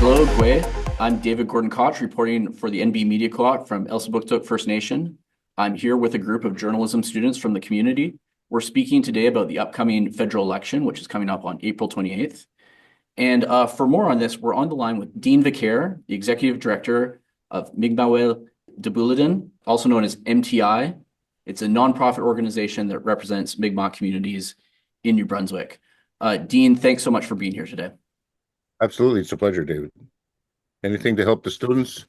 Hello, Gwe. I'm David Gordon-Koch reporting for the NB Media Co-op from Elsipogtog First Nation. I'm here with a group of journalism students from the community. We're speaking today about the upcoming federal election, which is coming up on April 28th. And for more on this, we're on the line with Dean Vicaire, the Executive Director of Mi'kmaq de Bouladin, also known as MTI. It's a nonprofit organization that represents Mi'kmaq communities in New Brunswick. Dean, thanks so much for being here today. Absolutely. It's a pleasure, David. Anything to help the students?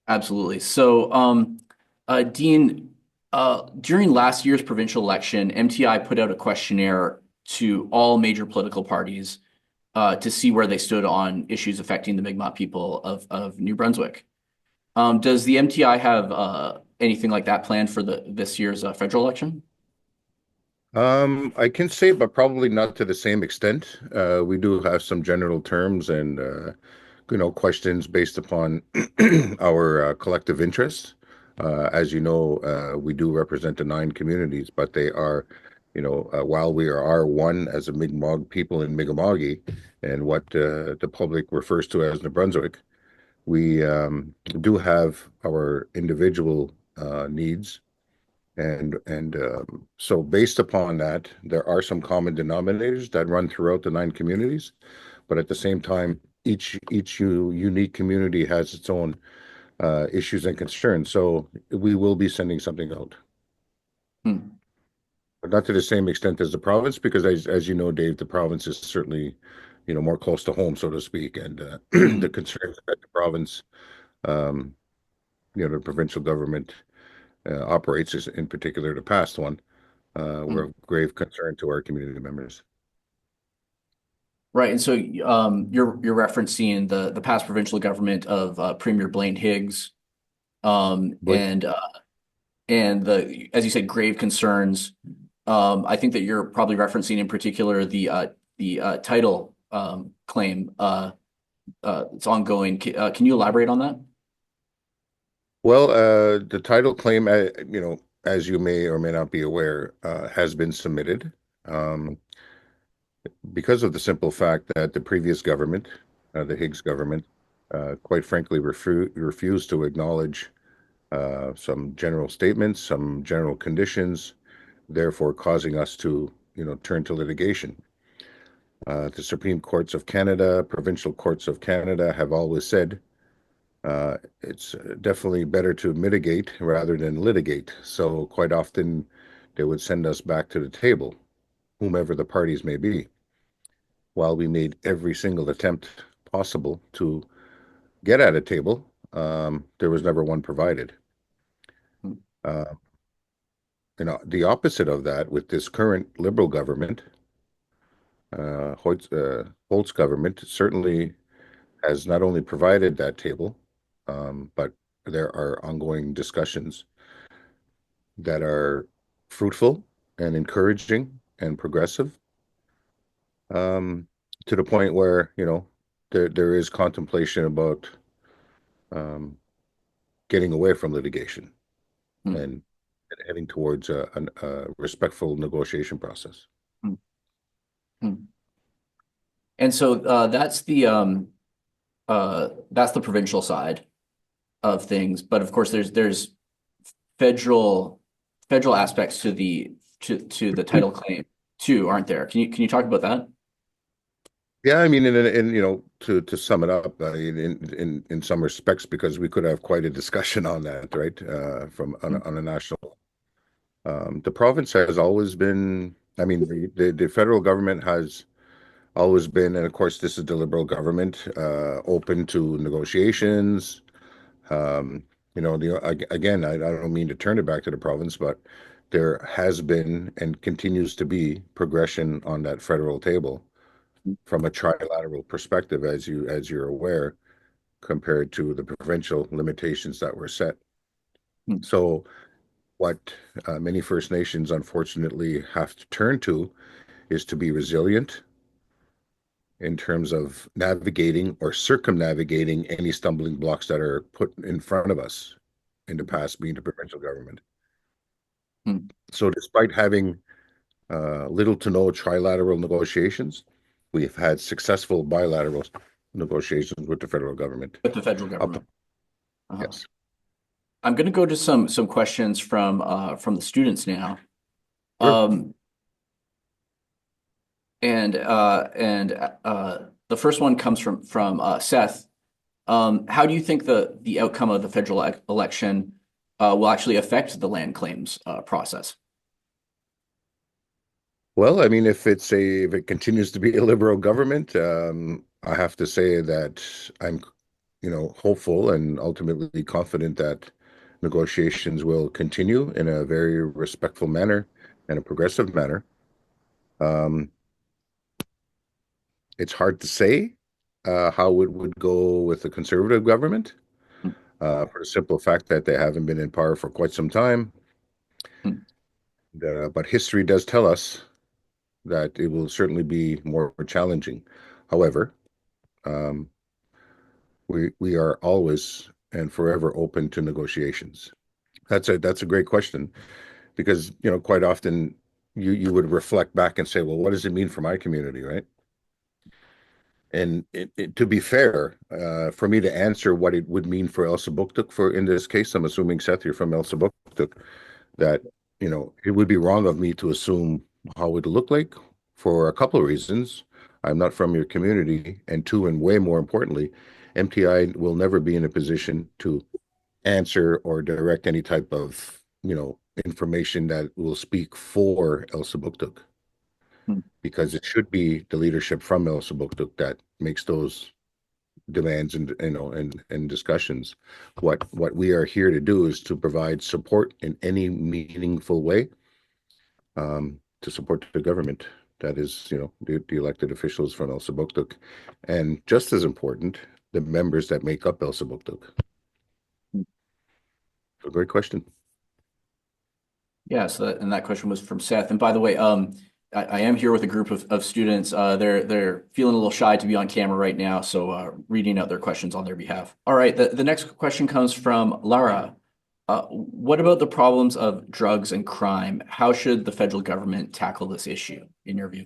Absolutely. So, Dean, during last year's provincial election, MTI put out a questionnaire to all major political parties to see where they stood on issues affecting the Mi'kmaq people of New Brunswick. Does the MTI have anything like that planned for this year's federal election? I can say, but probably not to the same extent. We do have some general terms and questions based upon our collective interests. As you know, we do represent the 9 communities, but they are, while we are one as a Mi'kmaq people in Mi'kma'ki and what the public refers to as New Brunswick, we do have our individual needs. So based upon that, there are some common denominators that run throughout the 9 communities, but at the same time, each unique community has its own issues and concerns. So we will be sending something out, Hmm. but not to the same extent as the province, because as you know, Dave, the province is certainly, more close to home, so to speak, and the concerns that the province, um, the provincial government operates, is in particular the past one. Were Hmm. of grave concern to our community members. Right, and so you're referencing the past provincial government of Premier Blaine Higgs, um, But and uh, and the as you said, grave concerns. I think that you're probably referencing in particular the title claim. It's ongoing. Can you elaborate on that? well, the title claim, as you may or may not be aware, has been submitted because of the simple fact that the previous government, the Higgs government, quite frankly, refused to acknowledge some general statements, some general conditions, therefore causing us to, turn to litigation. The Supreme Courts of Canada, provincial courts of Canada have always said it's definitely better to mitigate rather than litigate. So quite often they would send us back to the table, whomever the parties may be, while we made every single attempt possible to get at a table. There was never one provided. Hmm. Uh, the opposite of that with this current Liberal government, Holt's government certainly has not only provided that table, but there are ongoing discussions that are fruitful and encouraging and progressive, um, to the point where, there is contemplation about um, getting away from litigation Hmm. and heading towards a respectful negotiation process. Hmm. Hmm. And so that's the provincial side of things, but of course there's federal federal aspects to the title claim too, aren't there? Can you talk about that? Yeah, I mean, to sum it up, in some respects, because we could have quite a discussion on that, right? From Hmm. on a national, the province has always been. I mean, the federal government has always been, and of course, this is the Liberal government, open to negotiations. Um, again, I don't mean to turn it back to the province, but there has been and continues to be progression on that federal table from a trilateral perspective, as you're aware, compared to the provincial limitations that were set. Hmm. So, what many First Nations unfortunately have to turn to is to be resilient in terms of navigating or circumnavigating any stumbling blocks that are put in front of us in the past, being the provincial government. Hmm. So, despite having little to no trilateral negotiations, we've had successful bilateral negotiations with the federal government. with the federal Up, government? Uh-huh. yes. I'm going to go to some questions from the students now. Sure. Um, and the first one comes from Seth. How do you think the outcome of the federal election will actually affect the land claims process? Well, I mean, if it continues to be a liberal government, I have to say that I'm, hopeful and ultimately confident that negotiations will continue in a very respectful manner and a progressive manner. Um, it's hard to say how it would go with the conservative government for the simple fact that they haven't been in power for quite some time. Hmm. But history does tell us that it will certainly be more challenging. However, um, we are always and forever open to negotiations. That's a great question because quite often you would reflect back and say, well, what does it mean for my community, right? And to be fair, for me to answer what it would mean for Elsipogtog, for in this case, I'm assuming Seth, you're from Elsipogtog, that it would be wrong of me to assume how it would look like for a couple of reasons. I'm not from your community, and two, and way more importantly, MTI will never be in a position to answer or direct any type of information that will speak for Elsipogtog, Hmm. because it should be the leadership from Elsipogtog that makes those demands and and discussions. What we are here to do is to provide support in any meaningful way to support the government. That is, the elected officials from Elsipogtog, and just as important, the members that make up Elsipogtog. A great question. Yeah, and that question was from Seth. And by the way, I am here with a group of students. They're feeling a little shy to be on camera right now, so reading out their questions on their behalf. All right, the next question comes from Lara. What about the problems of drugs and crime? How should the federal government tackle this issue, in your view?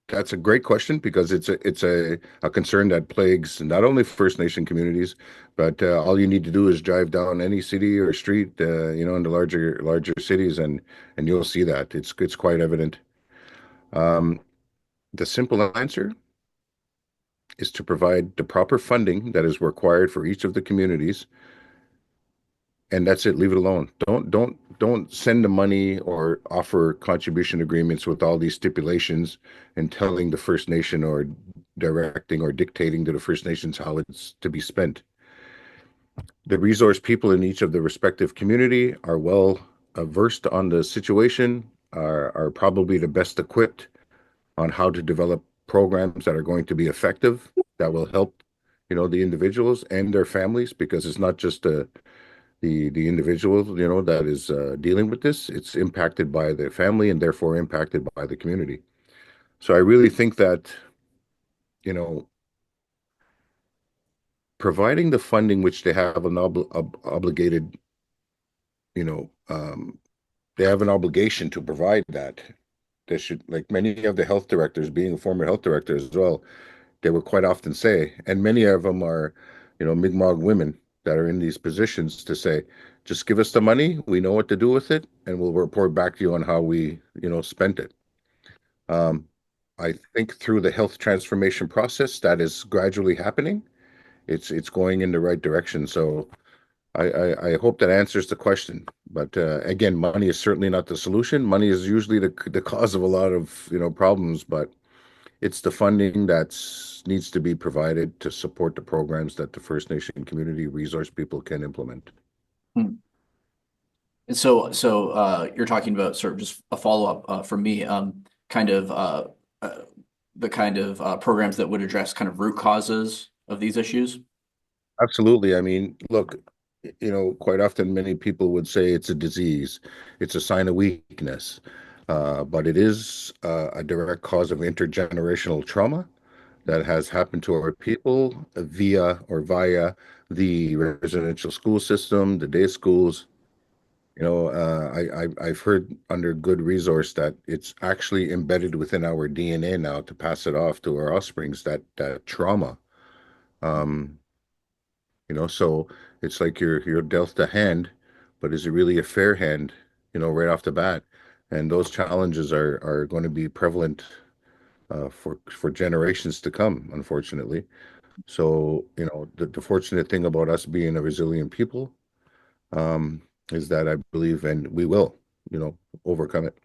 That's a great question because it's a concern that plagues not only First Nation communities, but all you need to do is drive down any city or street, in the larger cities, and you'll see that it's quite evident. Um, the simple answer is to provide the proper funding that is required for each of the communities, and that's it. Leave it alone. Don't send the money or offer contribution agreements with all these stipulations and telling the First Nation or directing or dictating to the First Nations how it's to be spent. The resource people in each of the respective community are well versed on the situation, are probably the best equipped on how to develop programs that are going to be effective, that will help, the individuals and their families, because it's not just the individual, that is dealing with this. It's impacted by the family and therefore impacted by the community. So I really think that, you know, providing the funding which they have an obligated, you know, um, they have an obligation to provide that. They should, like many of the health directors, being a former health director as well, they would quite often say, and many of them are, Mi'kmaq women that are in these positions to say, just give us the money, we know what to do with it, and we'll report back to you on how we, spent it. Um, I think through the health transformation process that is gradually happening, it's going in the right direction. So I hope that answers the question. But again, money is certainly not the solution. Money is usually the cause of a lot of problems, but it's the funding that needs to be provided to support the programs that the First Nation community resource people can implement. Hmm. And so you're talking about sort of just a follow-up from me, kind of uh, the kind of programs that would address kind of root causes of these issues. Absolutely. I mean, look, quite often many people would say it's a disease, it's a sign of weakness, but it is a direct cause of intergenerational trauma that has happened to our people via the residential school system, the day schools. I've heard under good resource that it's actually embedded within our DNA now to pass it off to our offsprings, that trauma Um, so it's like you're dealt a hand, but is it really a fair hand, right off the bat? And those challenges are going to be prevalent for generations to come, unfortunately. So, the fortunate thing about us being a resilient people, um, is that I believe, and we will, overcome it.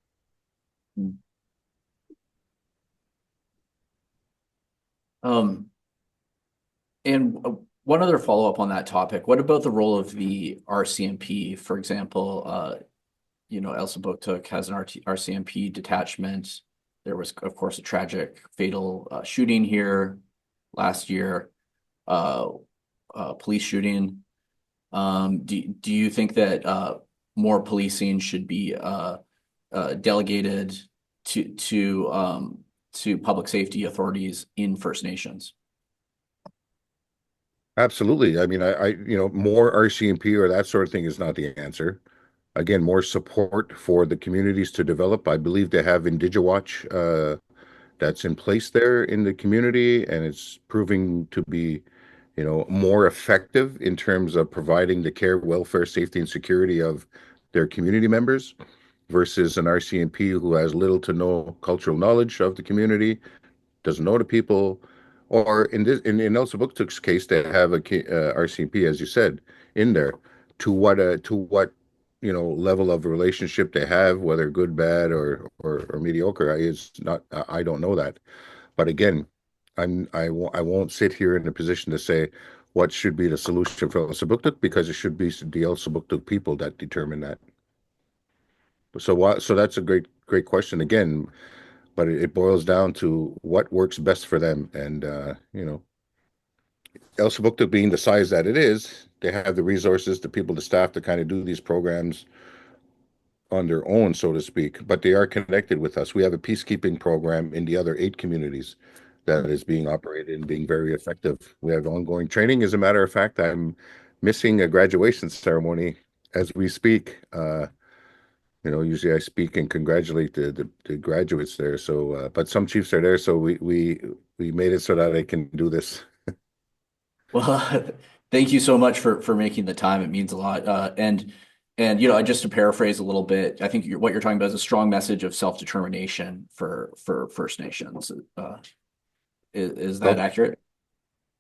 Um, and one other follow-up on that topic. What about the role of the RCMP? For example, Elsipogtog has an RCMP detachment. There was, of course, a tragic fatal shooting here last year, uh, police shooting. Do you think that more policing should be delegated to public safety authorities in First Nations? Absolutely. I mean, more RCMP or that sort of thing is not the answer. Again, more support for the communities to develop. I believe they have IndigiWatch that's in place there in the community, and it's proving to be, more effective in terms of providing the care, welfare, safety, and security of their community members versus an RCMP who has little to no cultural knowledge of the community, doesn't know the people, or in Elsipogtog's case, they have a RCMP, as you said, in there. To what level of relationship they have, whether good, bad, or mediocre, is not. I don't know that. But again, I won't sit here in a position to say what should be the solution for Elsipogtog because it should be the Elsipogtog people that determine that. So that's a great question again, but it boils down to what works best for them. And Elsipogtog being the size that it is, they have the resources, the people, the staff to kind of do these programs on their own, so to speak. But they are connected with us. We have a peacekeeping program in the other 8 communities that is being operated and being very effective. We have ongoing training. As a matter of fact, I'm missing a graduation ceremony as we speak. Usually I speak and congratulate the graduates there. So, but some chiefs are there, so we made it so that I can do this. Well, thank you so much for making the time. It means a lot. And just to paraphrase a little bit, I think what you're talking about is a strong message of self-determination for First Nations. Is that Self accurate?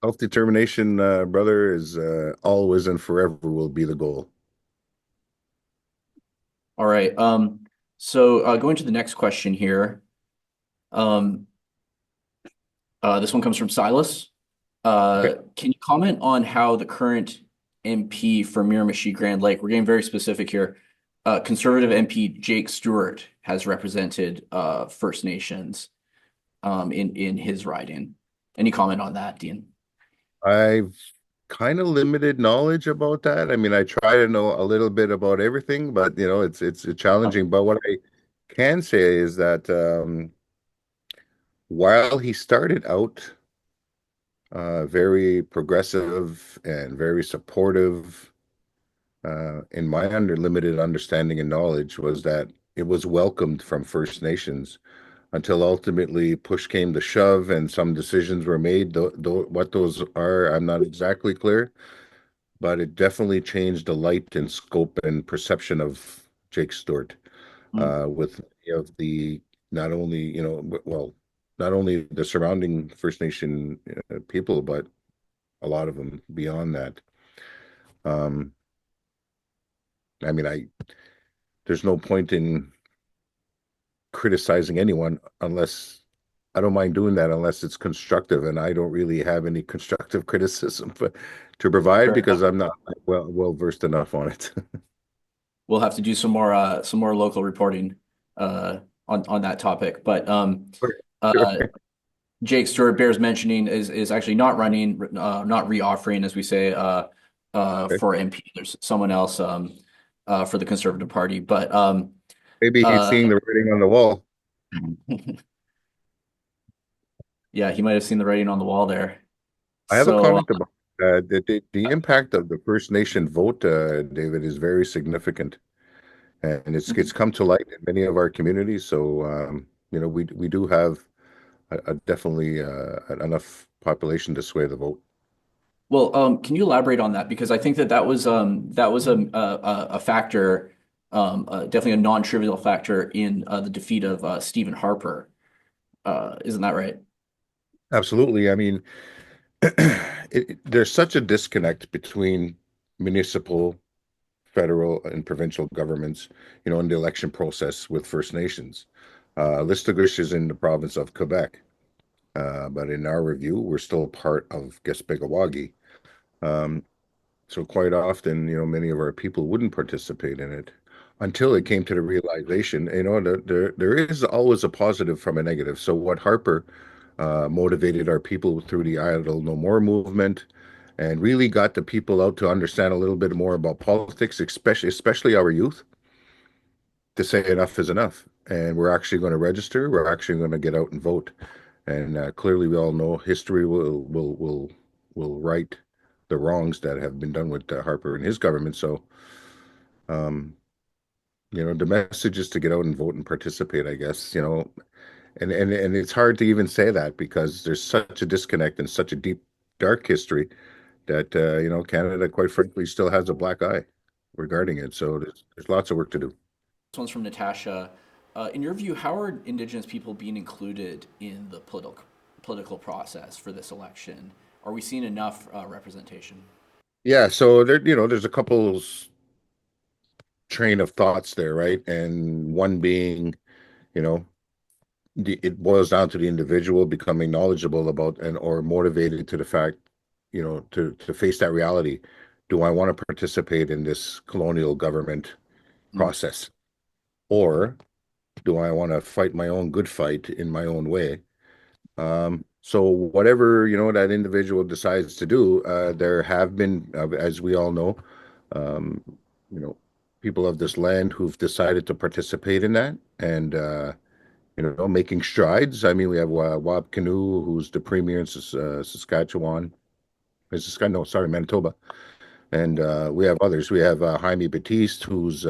self-determination, brother, is always and forever will be the goal. All right. So going to the next question here. Um, this one comes from Silas. Okay. Can you comment on how the current MP for Miramichi Grand Lake, we're getting very specific here, Conservative MP Jake Stewart has represented First Nations in his riding. Any comment on that, Dean? I've kind of limited knowledge about that. I mean, I try to know a little bit about everything, but it's challenging. But what I can say is that while he started out very progressive and very supportive, in my limited understanding and knowledge, was that it was welcomed from First Nations until ultimately push came to shove and some decisions were made. What those are, I'm not exactly clear, but it definitely changed the light and scope and perception of Jake Stewart Mm. with many of the not only well, not only the surrounding First Nation people, but a lot of them beyond that. Um, I mean, there's no point in criticizing anyone unless I don't mind doing that unless it's constructive, and I don't really have any constructive criticism to provide Fair because enough. I'm not well versed enough on it. We'll have to do some more local reporting on that topic. But uh, Jake Stewart bears mentioning is actually not running, not re-offering, as we say, Okay. for MP. There's someone else for the Conservative Party, but Maybe he's uh, seeing the writing on the wall. yeah, he might have seen the writing on the wall there. I have a So, comment about the impact of the First Nation vote, David, is very significant, and it's come to light in many of our communities. So, we do have definitely enough population to sway the vote. Well, can you elaborate on that? Because I think that was a factor, definitely a non-trivial factor in the defeat of Stephen Harper. Isn't that right? Absolutely. I mean, there's such a disconnect between municipal, federal, and provincial governments, in the election process with First Nations. Listigouche is in the province of Quebec, but in our review, we're still part of Gaspé. Um, so quite often, many of our people wouldn't participate in it until it came to the realization, that there is always a positive from a negative. So what Harper motivated our people through the Idle No More movement and really got the people out to understand a little bit more about politics, especially our youth, to say enough is enough. And we're actually going to register. We're actually going to get out and vote. And clearly, we all know history will right the wrongs that have been done with Harper and his government. So, um, the message is to get out and vote and participate, I guess, and it's hard to even say that because there's such a disconnect and such a deep, dark history that, Canada, quite frankly, still has a black eye regarding it. So there's lots of work to do. This one's from Natasha. In your view, how are Indigenous people being included in the political process for this election? Are we seeing enough representation? Yeah, so there's a couple train of thoughts there, right? And one being, you know, it boils down to the individual becoming knowledgeable about and or motivated to the fact, to face that reality. Do I want to participate in this colonial government Mm. process, or do I want to fight my own good fight in my own way? So whatever, that individual decides to do, there have been, as we all know, um, you know, people of this land who've decided to participate in that and, making strides. I mean, we have Wab Kinew, who's the premier in Saskatchewan. No, sorry, Manitoba. And we have others. We have Jaime Batiste, who's,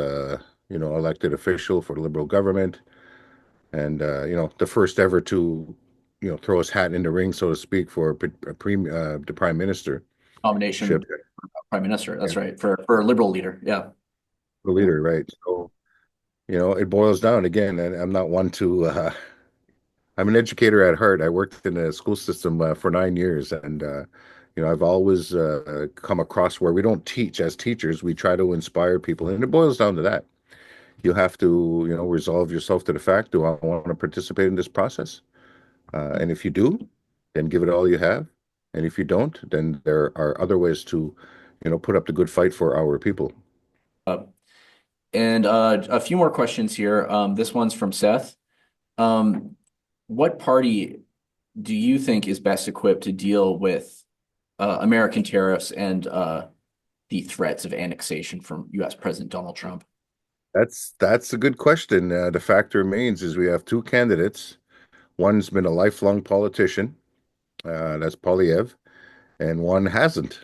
elected official for the Liberal government and the first ever to throw his hat in the ring, so to speak, for the prime ministership. Nomination prime minister. Yeah, That's right, for a liberal leader. Yeah. the Yeah. leader, right? So it boils down again, and I'm not one to. I'm an educator at heart. I worked in the school system for 9 years, and I've always come across where we don't teach as teachers. We try to inspire people, and it boils down to that. You have to, resolve yourself to the fact: do I want to participate in this process? And if you do, then give it all you have. And if you don't, then there are other ways to, put up the good fight for our people. Uh, and a few more questions here. This one's from Seth. Um, what party do you think is best equipped to deal with American tariffs and the threats of annexation from U.S. President Donald Trump? That's a good question. The fact remains is we have two candidates. One's been a lifelong politician, that's Poilievre, and one hasn't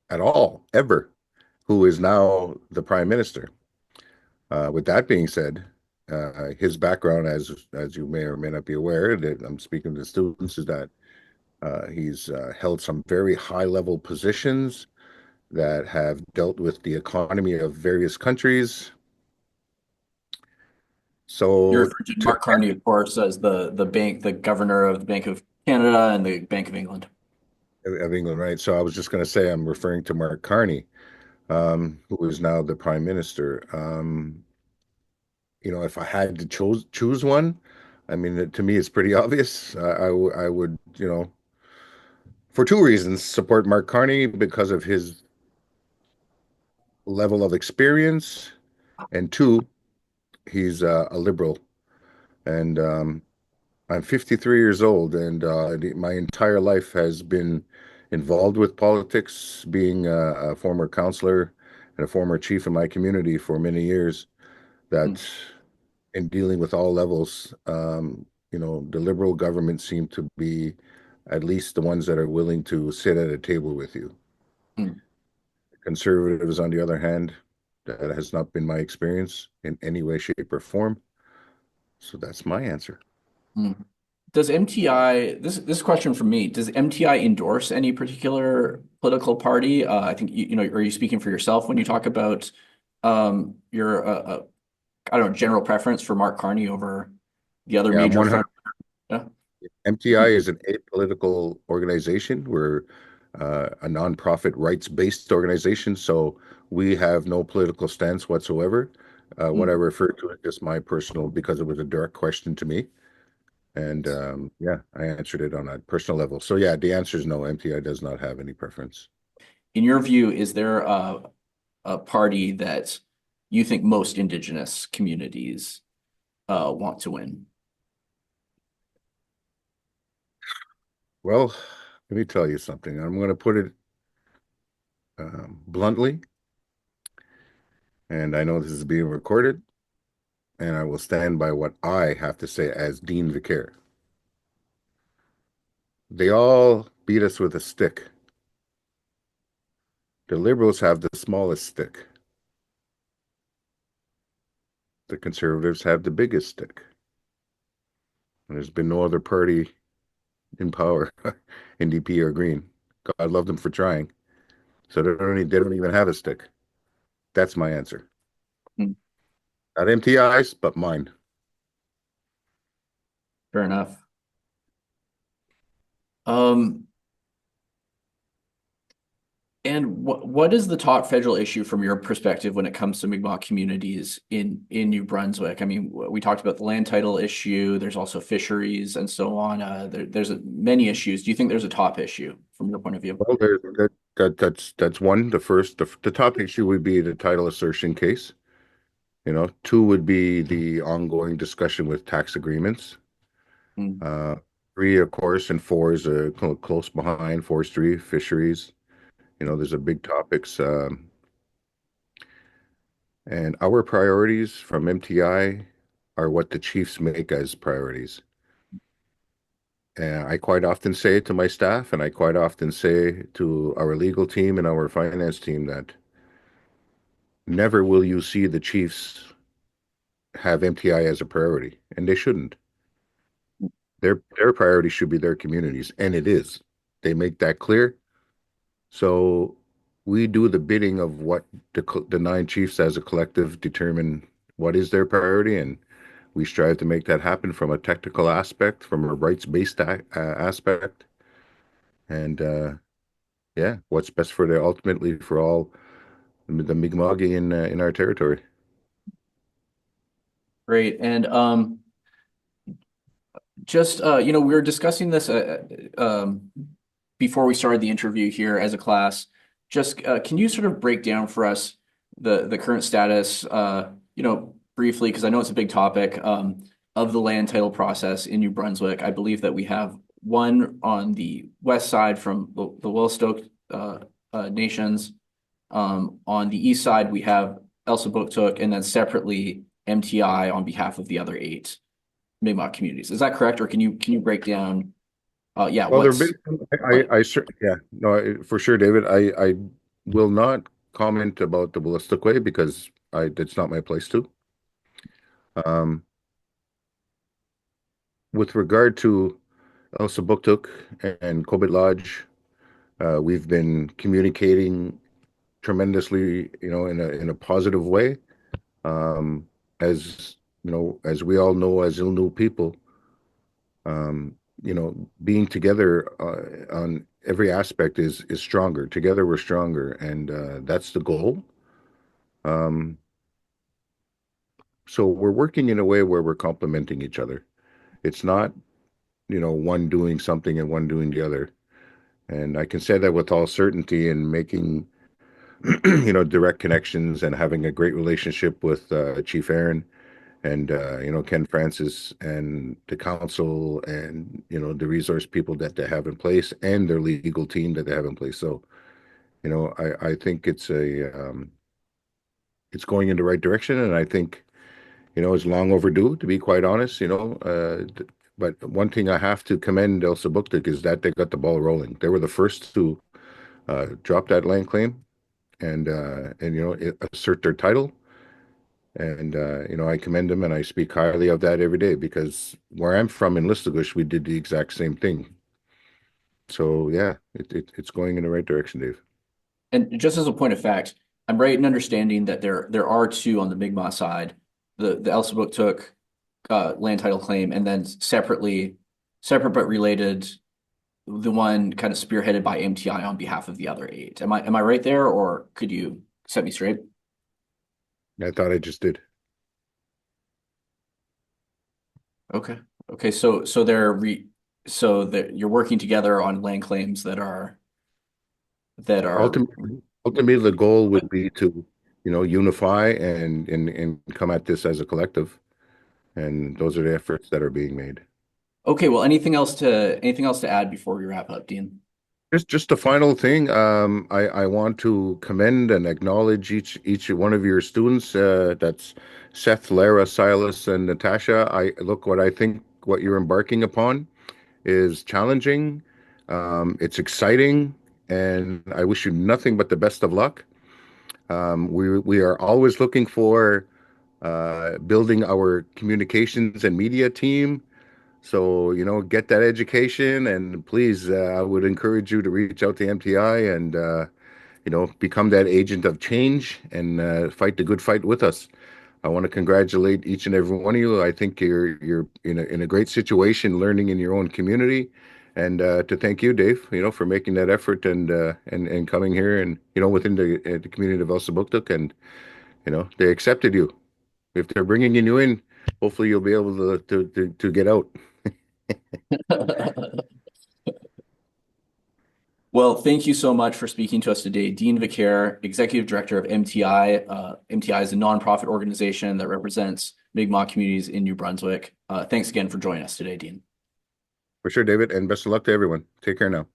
at all, ever, who is now the prime minister. With that being said, his background, as you may or may not be aware, that I'm speaking to students, is that he's held some very high level positions that have dealt with the economy of various countries. You're So referring to to Mark Carney, of course, as the governor of the Bank of Canada and the Bank of England. of England, right? So I was just going to say I'm referring to Mark Carney, who is now the prime minister. If I had to choose one, I mean, to me, it's pretty obvious. I would, for two reasons, support Mark Carney because of his level of experience, and two, he's a liberal, and I'm 53 years old, and my entire life has been involved with politics, being a former counselor and a former chief in my community for many years. Mm, That in dealing with all levels, the liberal government seem to be at least the ones that are willing to sit at a table with you. mm, Conservatives, on the other hand, that has not been my experience in any way, shape, or form. So that's my answer. mm. does MTI, this question from me, does MTI endorse any particular political party? I think, are you speaking for yourself when you talk about your, I don't know, general preference for Mark Carney over the other Yeah, I'm major 100. front? Yeah. MTI is an apolitical organization. We're a nonprofit rights-based organization, so we have no political stance whatsoever. What I Mm. refer to is just my personal, because it was a direct question to me. And yeah, I answered it on a personal level. So yeah, the answer is no. MTI does not have any preference. In your view, is there a party that you think most Indigenous communities want to win? Well, let me tell you something. I'm going to put it bluntly, and I know this is being recorded, and I will stand by what I have to say as Dean Vicaire. They all beat us with a stick. The Liberals have the smallest stick. The Conservatives have the biggest stick. And there's been no other party in power, NDP or Green. God love them for trying. So they don't even have a stick. That's my answer. Mm, Not MTI's, but mine. fair enough. Um, And what is the top federal issue from your perspective when it comes to Mi'kmaq communities in New Brunswick? I mean, we talked about the land title issue. There's also fisheries and so on. There's many issues. Do you think there's a top issue from your point of view? Well, that's one. The top issue would be the title assertion case. Two would be the ongoing discussion with tax agreements. Mm. Uh, Three, of course, and four is close behind. Forestry, fisheries. There's a big topics. And our priorities from MTI are what the chiefs make as priorities. And I quite often say to my staff, and I quite often say to our legal team and our finance team that never will you see the chiefs have MTI as a priority, and they shouldn't. Their priority should be their communities, and it is. They make that clear. So we do the bidding of what the nine chiefs as a collective determine what is their priority, and we strive to make that happen from a technical aspect, from a rights-based aspect, and yeah, what's best for the ultimately for all the Mi'kmaq in our territory. Great. And just we were discussing this before we started the interview here as a class. Just can you sort of break down for us the current status, briefly, because I know it's a big topic, of the land title process in New Brunswick. I believe that we have one on the west side from the Willistoke nations. On the east side, we have Elsipogtog, and then separately MTI on behalf of the other eight Mi'kmaq communities. Is that correct, or can you break down? Yeah, Well, there have what's been, yeah, no, for sure, David. I will not comment about the ballistic way because it's not my place to. Um, with regard to Elsipogtog and Kobit Lodge, we've been communicating tremendously, in a positive way. Um, as as we all know, as Ilnu people, being together on every aspect is stronger. Together, we're stronger, and that's the goal. Um, so we're working in a way where we're complementing each other. It's not, one doing something and one doing the other. And I can say that with all certainty in making, direct connections and having a great relationship with Chief Aaron and Ken Francis and the council and the resource people that they have in place and their legal team that they have in place. So I think it's going in the right direction, and I think it's long overdue, to be quite honest. But one thing I have to commend Elsipogtog is that they got the ball rolling. They were the first to drop that land claim and assert their title. And I commend them and I speak highly of that every day because where I'm from in Listugush, we did the exact same thing. So yeah, it's going in the right direction, Dave. And just as a point of fact, I'm right in understanding that there are two on the Mi'kmaq side, the Elsipogtog land title claim, and then separate but related, the one kind of spearheaded by MTI on behalf of the other eight. Am I right there, or could you set me straight? I thought I just did. Okay. Okay. So you're working together on land claims that are Ultimately, the goal would be to, unify and come at this as a collective. And those are the efforts that are being made. okay. Well, anything else to add before we wrap up, Dean? Just a final thing. I want to commend and acknowledge each one of your students. That's Seth, Lara, Silas, and Natasha. What I think what you're embarking upon is challenging. It's exciting, and I wish you nothing but the best of luck. We are always looking for building our communications and media team. So, get that education, and please, I would encourage you to reach out to MTI and become that agent of change and fight the good fight with us. I want to congratulate each and every one of you. I think you're in a great situation, learning in your own community, and to thank you, Dave, for making that effort and coming here and within the community of Elsipogtog, and they accepted you. If they're bringing you in, hopefully you'll be able to get out. Well, thank you so much for speaking to us today, Dean Vicaire, Executive Director of MTI. MTI is a nonprofit organization that represents Mi'kmaq communities in New Brunswick. Thanks again for joining us today, Dean. For sure, David, and best of luck to everyone. Take care now.